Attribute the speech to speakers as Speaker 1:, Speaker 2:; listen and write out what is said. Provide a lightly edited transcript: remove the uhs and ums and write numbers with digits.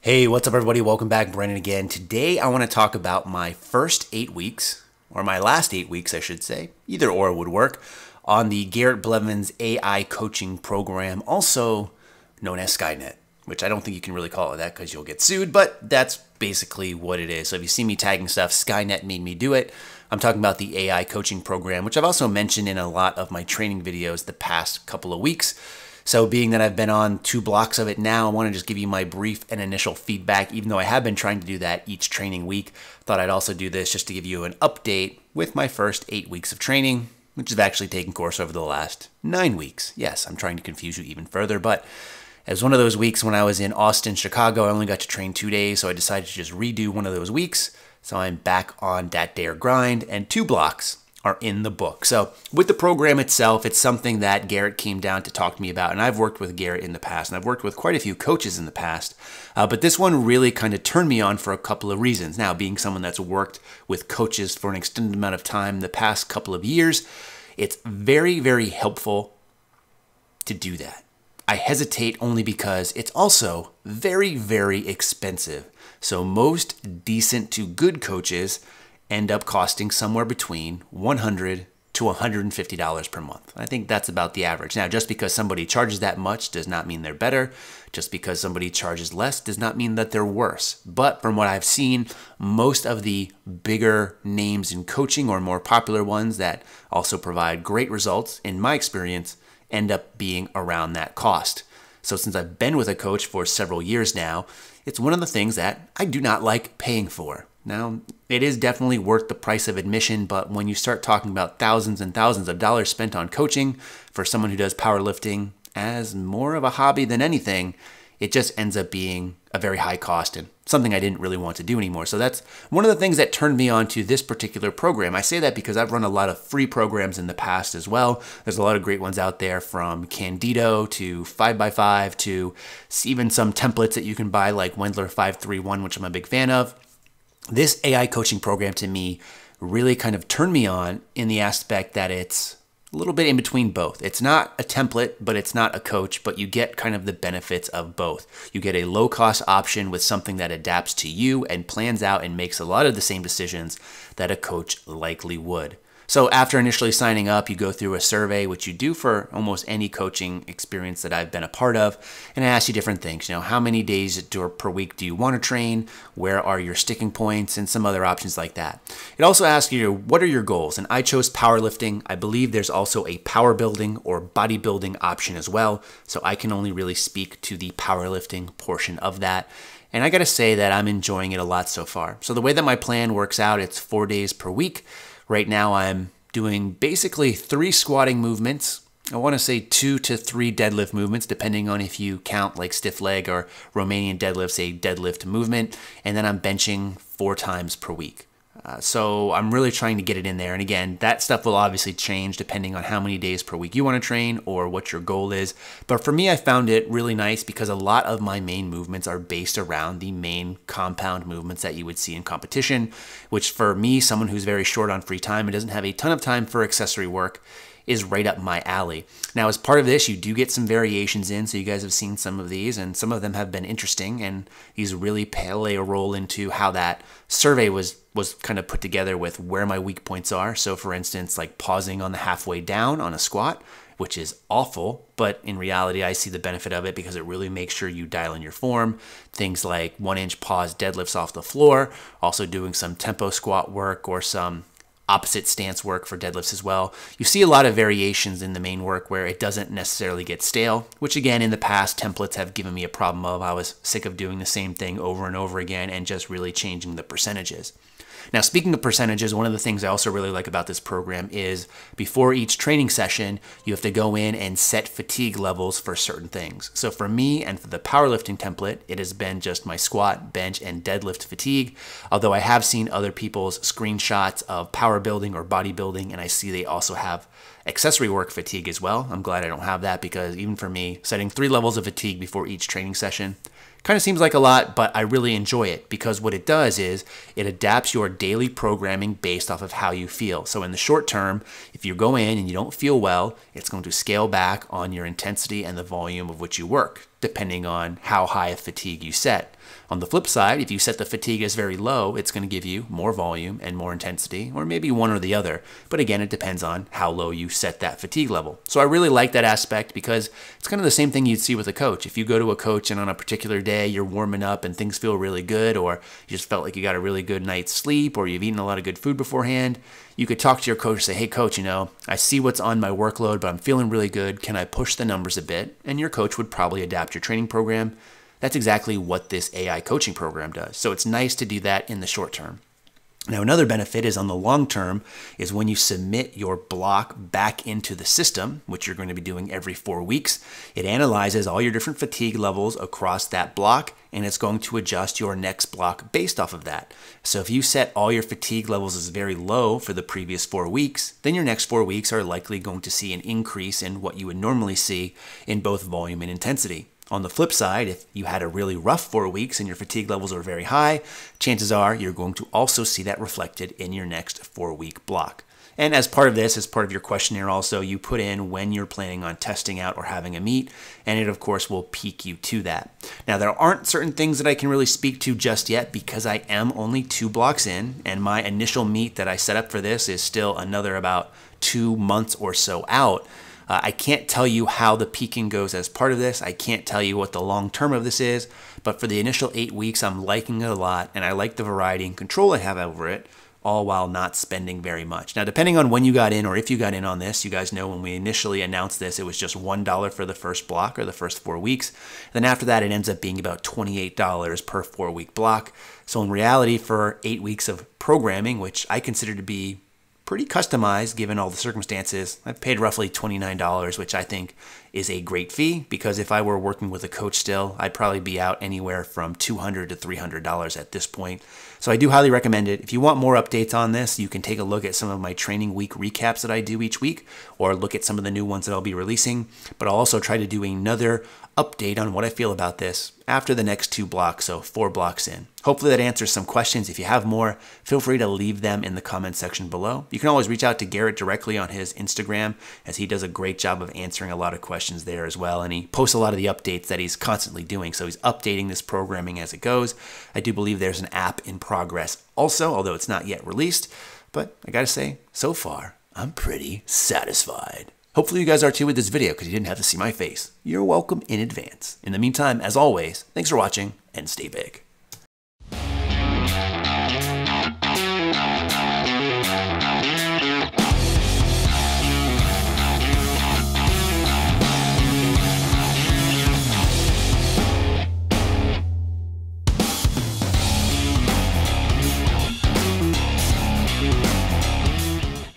Speaker 1: Hey, what's up everybody? Welcome back. Brandon again. Today I want to talk about my first 8 weeks, or my last 8 weeks I should say, either or would work, on the Garrett Blevins AI coaching program, also known as Skynet, which I don't think you can really call it that because you'll get sued, but that's basically what it is. So if you see me tagging stuff, Skynet made me do it. I'm talking about the AI coaching program, which I've also mentioned in a lot of my training videos the past couple of weeks. So being that I've been on 2 blocks of it now, I want to just give you my brief and initial feedback, even though I have been trying to do that each training week. Thought I'd also do this just to give you an update with my first 8 weeks of training, which have actually taken course over the last 9 weeks. Yes, I'm trying to confuse you even further, but it was one of those weeks when I was in Austin, Chicago. I only got to train 2 days, so I decided to just redo one of those weeks. So I'm back on that dare grind, and 2 blocks are in the book. So with the program itself, it's something that Garrett came down to talk to me about, and I've worked with Garrett in the past, and I've worked with quite a few coaches in the past, but this one really kind of turned me on for a couple of reasons. Now, being someone that's worked with coaches for an extended amount of time the past couple of years, it's very, very helpful to do that. I hesitate only because it's also very, very expensive. So most decent to good coaches end up costing somewhere between $100 to $150 per month. I think that's about the average. Now, just because somebody charges that much does not mean they're better. Just because somebody charges less does not mean that they're worse. But from what I've seen, most of the bigger names in coaching, or more popular ones that also provide great results, in my experience, end up being around that cost. So since I've been with a coach for several years now, it's one of the things that I do not like paying for. Now, it is definitely worth the price of admission, but when you start talking about thousands and thousands of dollars spent on coaching for someone who does powerlifting as more of a hobby than anything, it just ends up being a very high cost and something I didn't really want to do anymore. So that's one of the things that turned me on to this particular program. I say that because I've run a lot of free programs in the past as well. There's a lot of great ones out there, from Candido to 5x5 to even some templates that you can buy like Wendler 531, which I'm a big fan of. This AI coaching program to me really kind of turned me on in the aspect that it's a little bit in between both. It's not a template, but it's not a coach, but you get kind of the benefits of both. You get a low-cost option with something that adapts to you and plans out and makes a lot of the same decisions that a coach likely would. So after initially signing up, you go through a survey, which you do for almost any coaching experience that I've been a part of, and I ask you different things. How many days per week do you want to train? Where are your sticking points? And some other options like that. It also asks you, what are your goals? And I chose powerlifting. I believe there's also a power building or bodybuilding option as well, so I can only really speak to the powerlifting portion of that. And I gotta say that I'm enjoying it a lot so far. So the way that my plan works out, it's 4 days per week. Right now I'm doing basically 3 squatting movements. I want to say 2 to 3 deadlift movements, depending on if you count like stiff leg or Romanian deadlifts, a deadlift movement. And then I'm benching 4 times per week. So I'm really trying to get it in there. And again, that stuff will obviously change depending on how many days per week you want to train or what your goal is. But for me, I found it really nice because a lot of my main movements are based around the main compound movements that you would see in competition, which for me, someone who's very short on free time and doesn't have a ton of time for accessory work, is right up my alley. Now, as part of this, you do get some variations in, so you guys have seen some of these, and some of them have been interesting, and these really play a role into how that survey was kind of put together with where my weak points are. So for instance, like pausing on the halfway down on a squat, which is awful, but in reality, I see the benefit of it because it really makes sure you dial in your form. Things like 1-inch pause deadlifts off the floor, also doing some tempo squat work or some opposite stance work for deadlifts as well. You see a lot of variations in the main work where it doesn't necessarily get stale, which again, in the past, templates have given me a problem of. I was sick of doing the same thing over and over again and just really changing the percentages. Now, speaking of percentages, one of the things I also really like about this program is before each training session, you have to go in and set fatigue levels for certain things. So for me and for the powerlifting template, it has been just my squat, bench, and deadlift fatigue. Although I have seen other people's screenshots of power building or bodybuilding, and I see they also have accessory work fatigue as well. I'm glad I don't have that because even for me, setting 3 levels of fatigue before each training session kind of seems like a lot, but I really enjoy it because what it does is it adapts your daily programming based off of how you feel. So in the short term, if you go in and you don't feel well, it's going to scale back on your intensity and the volume of which you work, depending on how high of fatigue you set. On the flip side, if you set the fatigue as very low, it's going to give you more volume and more intensity, or maybe one or the other. But again, it depends on how low you set that fatigue level. So I really like that aspect because it's kind of the same thing you'd see with a coach. If you go to a coach and on a particular day you're warming up and things feel really good, or you just felt like you got a really good night's sleep, or you've eaten a lot of good food beforehand, you could talk to your coach and say, hey coach, I see what's on my workload, but I'm feeling really good. Can I push the numbers a bit? And your coach would probably adapt your training program. That's exactly what this AI coaching program does. So it's nice to do that in the short term. Now, another benefit is on the long term is when you submit your block back into the system, which you're going to be doing every 4 weeks, it analyzes all your different fatigue levels across that block, and it's going to adjust your next block based off of that. So if you set all your fatigue levels as very low for the previous 4 weeks, then your next 4 weeks are likely going to see an increase in what you would normally see in both volume and intensity. On the flip side, if you had a really rough 4 weeks and your fatigue levels are very high, chances are you're going to also see that reflected in your next 4-week block. And as part of this, as part of your questionnaire also, you put in when you're planning on testing out or having a meet, and it of course will peak you to that. Now there aren't certain things that I can really speak to just yet because I am only 2 blocks in, and my initial meet that I set up for this is still another about 2 months or so out. I can't tell you how the peaking goes as part of this. I can't tell you what the long term of this is, but for the initial 8 weeks, I'm liking it a lot, and I like the variety and control I have over it, all while not spending very much. Now, depending on when you got in or if you got in on this, you guys know when we initially announced this, it was just $1 for the first block or the first 4 weeks. Then after that, it ends up being about $28 per 4-week block. So in reality, for 8 weeks of programming, which I consider to be pretty customized given all the circumstances, I've paid roughly $29, which I think is a great fee because if I were working with a coach still, I'd probably be out anywhere from $200 to $300 at this point. So I do highly recommend it. If you want more updates on this, you can take a look at some of my training week recaps that I do each week, or look at some of the new ones that I'll be releasing. But I'll also try to do another update on what I feel about this after the next 2 blocks, so 4 blocks in. Hopefully that answers some questions. If you have more, feel free to leave them in the comment section below. You can always reach out to Garrett directly on his Instagram, as he does a great job of answering a lot of questions there as well, and he posts a lot of the updates that he's constantly doing, so he's updating this programming as it goes. I do believe there's an app in progress also, although it's not yet released, but I gotta say, so far, I'm pretty satisfied. Hopefully you guys are too with this video because you didn't have to see my face. You're welcome in advance. In the meantime, as always, thanks for watching and stay big.